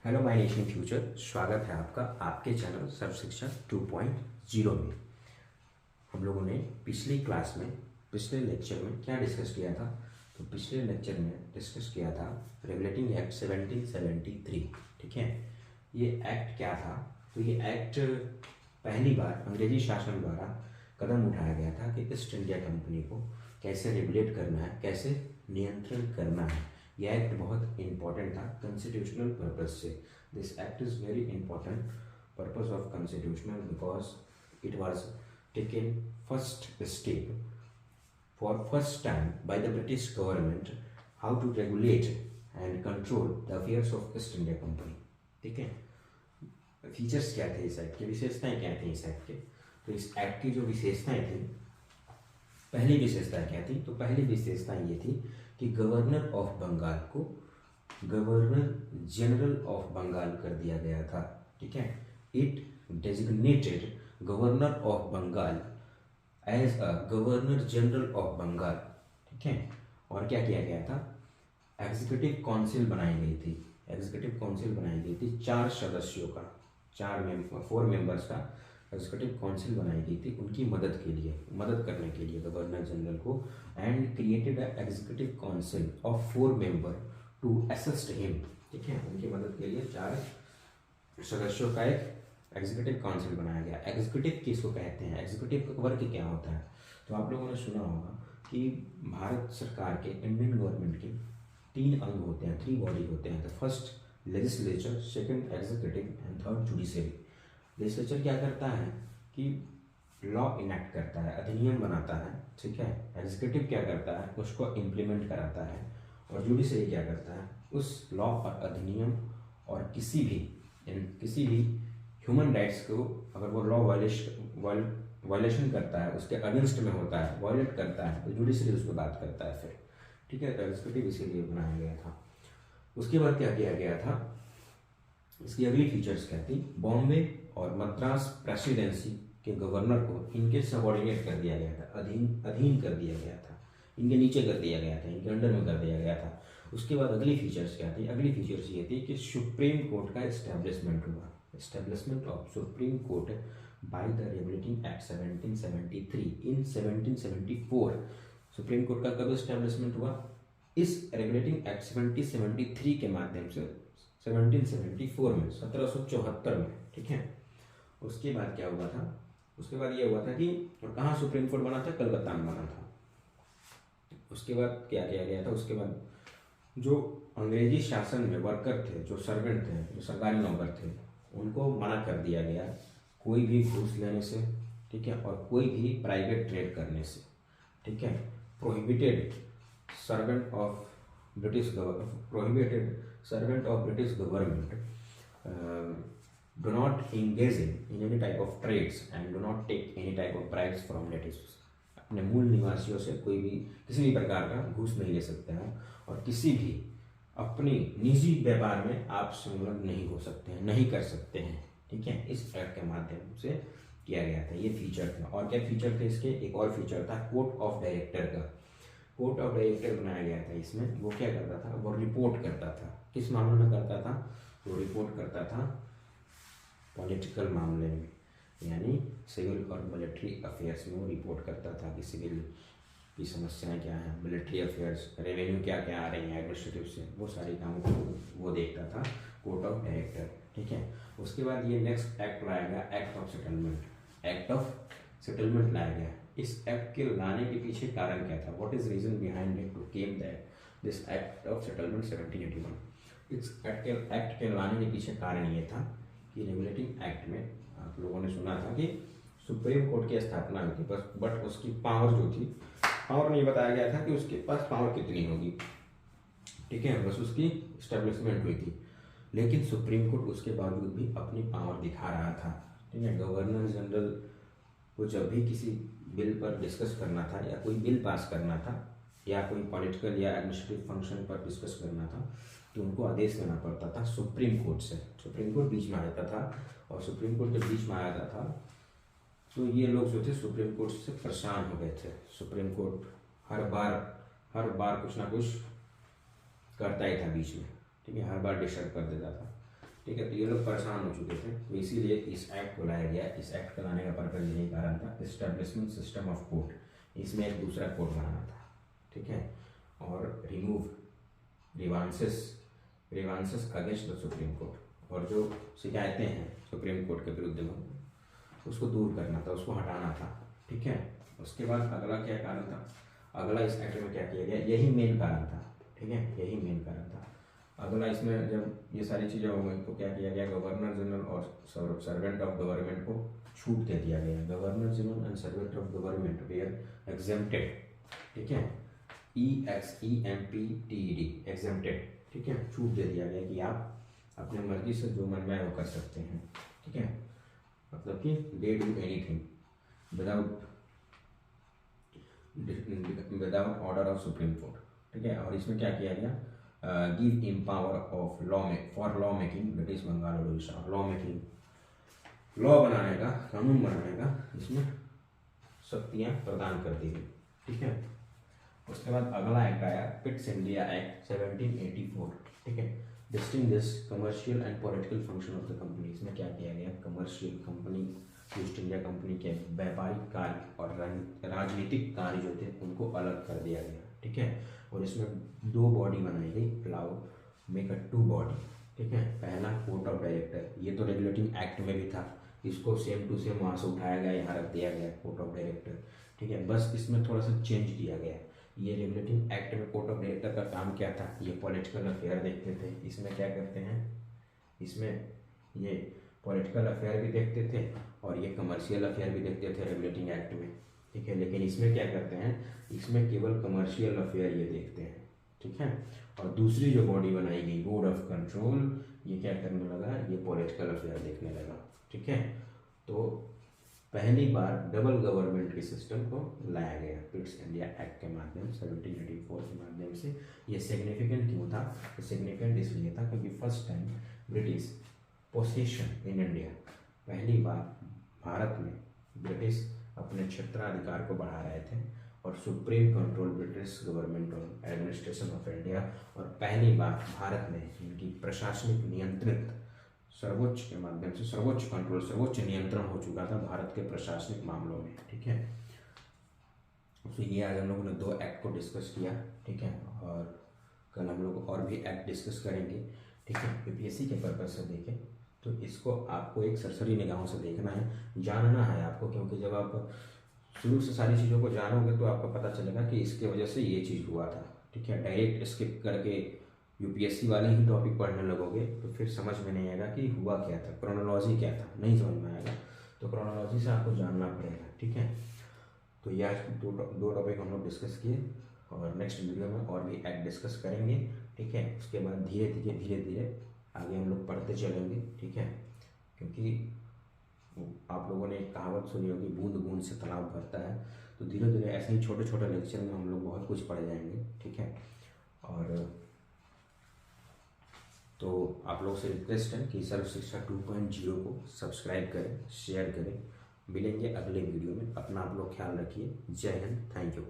Hello my nation future, स्वागत है आपका आपके चैनल सर्व शिक्षा 2.0 में। हम लोगों ने पिछले लेक्चर में क्या डिस्कस किया था? तो पिछले लेक्चर में डिस्कस किया था रेगुलेटिंग एक्ट 1773। ठीक है, ये एक्ट क्या था? तो ये एक्ट पहली बार अंग्रेजी शासन द्वारा कदम उठाया गया था कि ईस्ट इंडिया कंपनी को कैसे रेगुलेट करना है, कैसे नियंत्रण करना है। यह एक्ट बहुत इंपॉर्टेंट था कॉन्स्टिट्यूशनल पर्पज से। This act is very important purpose of constitutional because it was taken first step for first time by the British government how to regulate and control the affairs of East India company. ठीक है, features क्या थे इस act के, विशेषताएं क्या थी इस एक्ट के? तो इस एक्ट की जो विशेषताएं थी, पहली विशेषता क्या थी? तो पहली विशेषता ये थी कि गवर्नर ऑफ बंगाल को गवर्नर जनरल ऑफ बंगाल कर दिया गया था। ठीक है, it designated governor of Bengal as a governor general of Bengal. ठीक है, और क्या किया गया था? एग्जीक्यूटिव काउंसिल बनाई गई थी। एग्जीक्यूटिव काउंसिल बनाई गई थी 4 सदस्यों का, 4 मेंबर्स का एग्जीक्यूटिव काउंसिल बनाई गई थी उनकी मदद करने के लिए गवर्नर जनरल को। And created executive council of 4 member to assist him. ठीक है, उनकी मदद के लिए 4 सदस्यों का एक एग्जीक्यूटिव काउंसिल बनाया गया। एग्जीक्यूटिव किसको कहते हैं? एग्जीक्यूटिव का वर्क क्या होता है? तो आप लोगों ने सुना होगा कि भारत सरकार के, इंडियन गवर्नमेंट के 3 अंग होते हैं, 3 बॉडी होते हैं। The first legislature, second executive and third judiciary. Legislature क्या करता है कि लॉ इनेक्ट करता है, अधिनियम बनाता है। ठीक है, एग्जीक्यूटिव क्या करता है? उसको इम्प्लीमेंट कराता है। और जुडिशरी क्या करता है? उस लॉ और अधिनियम और किसी भी ह्यूमन राइट्स को अगर वो लॉ वायलेशन करता है, उसके अगेंस्ट में होता है, वायलेट करता है, तो जुडिशरी उसको बात करता है फिर। ठीक है, तो एग्जीक्यूटिव इसीलिए बनाया गया था। उसके बाद क्या किया गया था? इसकी अगली फीचर्स क्या थी? बॉम्बे और मद्रास प्रेसिडेंसी के गवर्नर को इनके सबॉर्डिनेट कर दिया गया था, अधीन कर दिया गया था, इनके नीचे कर दिया गया था, इनके अंडर में कर दिया गया था। उसके बाद अगली फीचर्स क्या थी? अगली फीचर्स ये थी कि सुप्रीम कोर्ट का एस्टेब्लिशमेंट हुआ। Establishment of supreme court by the regulating act 1773 in 1774। Supreme court का कब एस्टेब्लिशमेंट हुआ? इस रेगुलेटिंग एक्ट 1773 के माध्यम से 1774 में, 1774 में। ठीक है, उसके बाद क्या हुआ था? उसके बाद ये हुआ था कि कहाँ सुप्रीम कोर्ट बना था? कलकत्ता में बना था। उसके बाद क्या किया गया था? उसके बाद जो अंग्रेजी शासन में वर्कर थे, जो सर्वेंट थे, जो सरकारी नौकर थे, उनको मना कर दिया गया कोई भी घूस लेने से। ठीक है, और कोई भी प्राइवेट ट्रेड करने से। ठीक है, prohibited servant of British government do not engage in any type of trades and do not take any type of bribes from natives। अपने मूल निवासियों से कोई भी किसी भी प्रकार का घूस नहीं ले सकते हैं, और किसी भी अपनी निजी व्यापार में आप संलग्न नहीं हो सकते हैं, नहीं कर सकते हैं। ठीक है, इस एक्ट के माध्यम से किया गया था। ये फीचर था। और क्या फीचर थे इसके? एक और फीचर था कोर्ट ऑफ डायरेक्टर का। कोर्ट ऑफ डायरेक्टर बनाया गया था इसमें। वो क्या करता था? वो रिपोर्ट करता था। किस मामले में करता था? वो रिपोर्ट करता था पॉलिटिकल मामले में, यानी सिविल और मिलिट्री अफेयर्स में वो रिपोर्ट करता था कि सिविल की समस्याएं क्या हैं, मिलिट्री अफेयर्स, रेवेन्यू क्या क्या आ रही हैं एडमिनिस्ट्रेटिव से, वो सारी कामों को वो देखता था कोर्ट ऑफ डायरेक्टर। ठीक है, उसके बाद ये नेक्स्ट एक्ट लाया गया, act of settlement. Act of settlement लाया गया। इस एक्ट के लाने के पीछे कारण क्या था? What is reason behind it to came that this act of settlement 1781। इस एक्ट के लाने के पीछे कारण ये था कि रेगुलेटिंग एक्ट में आप लोगों ने सुना था कि सुप्रीम कोर्ट की स्थापना हुई थी, बस बट उसकी पावर जो थी, पावर नहीं बताया गया था कि उसके पास पावर कितनी होगी। ठीक है, बस उसकी इस्टेब्लिशमेंट हुई थी। लेकिन सुप्रीम कोर्ट उसके बावजूद भी अपनी पावर दिखा रहा था। ठीक है, गवर्नर जनरल को जब भी किसी बिल पर डिस्कस करना था, या कोई बिल पास करना था, या कोई पॉलिटिकल या एडमिनिस्ट्रेटिव फंक्शन पर डिस्कस करना था, तो उनको आदेश लेना पड़ता था सुप्रीम कोर्ट से। सुप्रीम कोर्ट बीच में आ जाता था, और सुप्रीम कोर्ट जब बीच में आ जाता था तो ये लोग जो थे सुप्रीम कोर्ट से परेशान हो गए थे। सुप्रीम कोर्ट हर बार कुछ ना कुछ करता ही था बीच में। ठीक है, हर बार डिस्टर्ब कर देता था। ठीक है। तो ये लोग परेशान हो चुके थे, तो इसीलिए इस एक्ट को लाया गया। इस एक्ट का लाने का पर्पज यही कारण था, एस्टेब्लिशमेंट सिस्टम ऑफ कोर्ट, इसमें एक दूसरा कोर्ट बनाना था, ठीक है। और remove grievances against the supreme court, और जो शिकायतें हैं सुप्रीम कोर्ट के विरुद्ध में उसको दूर करना था, उसको हटाना था, ठीक है। उसके बाद अगला क्या कारण था, अगला इस एक्ट में क्या किया गया, यही मेन कारण था, ठीक है, यही मेन कारण था। अगला इसमें जब ये सारी चीज़ें हो गई तो क्या किया गया, गवर्नर जनरल और सर्वेंट ऑफ गवर्नमेंट को छूट दे दिया गया। Governor general and servant of government were exempted, ठीक है, EXEMPTED एग्जेम्प्टेड, ठीक है, छूट दे दिया गया कि आप अपने मर्जी से जो मन में वो कर सकते हैं, ठीक है। मतलब कि they do anything without order of supreme court, ठीक है। और इसमें क्या किया गया, give empower of for law making British Bengal और उड़ीसा, लॉ मेकिंग, लॉ बनाने का, कानून बनाने का इसमें शक्तियाँ प्रदान कर दी गई, ठीक है। उसके बाद अगला एक्ट आया पिट्स इंडिया एक्ट 1784, ठीक है, distinguish commercial and political function of the company. इसमें क्या किया गया, commercial company, east India company के व्यापारिक कार्य और राजनीतिक कार्य जो थे उनको अलग कर दिया गया, ठीक है। और इसमें 2 बॉडी बनाई गई, अलाउ मेक अ 2 बॉडी, ठीक है। पहला कोर्ट ऑफ डायरेक्टर, ये तो रेगुलेटिंग एक्ट में भी था, इसको सेम टू सेम वहाँ से उठाया गया, यहाँ रख दिया गया कोर्ट ऑफ डायरेक्टर, ठीक है। बस इसमें थोड़ा सा चेंज किया गया। ये रेगुलेटिंग एक्ट में कोर्ट ऑफ डायरेक्टर का काम क्या था, ये पॉलिटिकल अफेयर देखते थे। इसमें क्या करते हैं, इसमें ये पॉलिटिकल अफेयर भी देखते थे और ये कमर्शियल अफेयर भी देखते थे रेगुलेटिंग एक्ट में, ठीक है। लेकिन इसमें क्या करते हैं, इसमें केवल कमर्शियल अफेयर ये देखते हैं, ठीक है। और दूसरी जो बॉडी बनाई गई बोर्ड ऑफ कंट्रोल, ये क्या करने लगा, ये पॉलिटिकल अफेयर देखने लगा, ठीक है। तो पहली बार डबल गवर्नमेंट के सिस्टम को लाया गया पिट्स इंडिया एक्ट के माध्यम 1784 के माध्यम से। ये सिग्निफिकेंट क्यों था, तो सिग्निफिकेंट इसलिए था क्योंकि first time British possession in India, पहली बार भारत में ब्रिटिश अपने क्षेत्राधिकार को बढ़ा रहे थे और supreme control British government on administration of India, और पहली बार भारत में इनकी प्रशासनिक नियंत्रित सर्वोच्च के माध्यम से सर्वोच्च कंट्रोल, सर्वोच्च नियंत्रण हो चुका था भारत के प्रशासनिक मामलों में, ठीक है। तो ये आज हम लोगों ने 2 एक्ट को डिस्कस किया, ठीक है। और कल हम लोग और भी एक्ट डिस्कस करेंगे, ठीक है। यूपीएससी के पर्पज से देखें तो इसको आपको एक सरसरी निगाहों से देखना है, जानना है आपको, क्योंकि जब आप शुरू से सारी चीज़ों को जानोगे तो आपको पता चलेगा कि इसके वजह से ये चीज़ हुआ था, ठीक है। डायरेक्ट स्किप करके यूपीएससी वाले ही टॉपिक पढ़ने लगोगे तो फिर समझ में नहीं आएगा कि हुआ क्या था, क्रोनोलॉजी क्या था, नहीं समझ में आएगा। तो क्रोनोलॉजी से आपको जानना पड़ेगा, ठीक है। तो ये आज 2 टॉपिक हम लोग डिस्कस किए और नेक्स्ट वीडियो में और भी एक्ट डिस्कस करेंगे, ठीक है। उसके बाद धीरे धीरे आगे हम लोग पढ़ते चलेंगे, ठीक है। क्योंकि आप लोगों ने एक कहावत सुनी होगी, बूंद बूंद से तालाब भरता है। तो धीरे धीरे ऐसे ही छोटे छोटे लेक्चर में हम लोग बहुत कुछ पढ़ जाएंगे, ठीक है। और तो आप लोग से रिक्वेस्ट है कि सर्व शिक्षा 2.0 को सब्सक्राइब करें, शेयर करें। मिलेंगे अगले वीडियो में, अपना आप लोग ख्याल रखिए। जय हिंद, थैंक यू।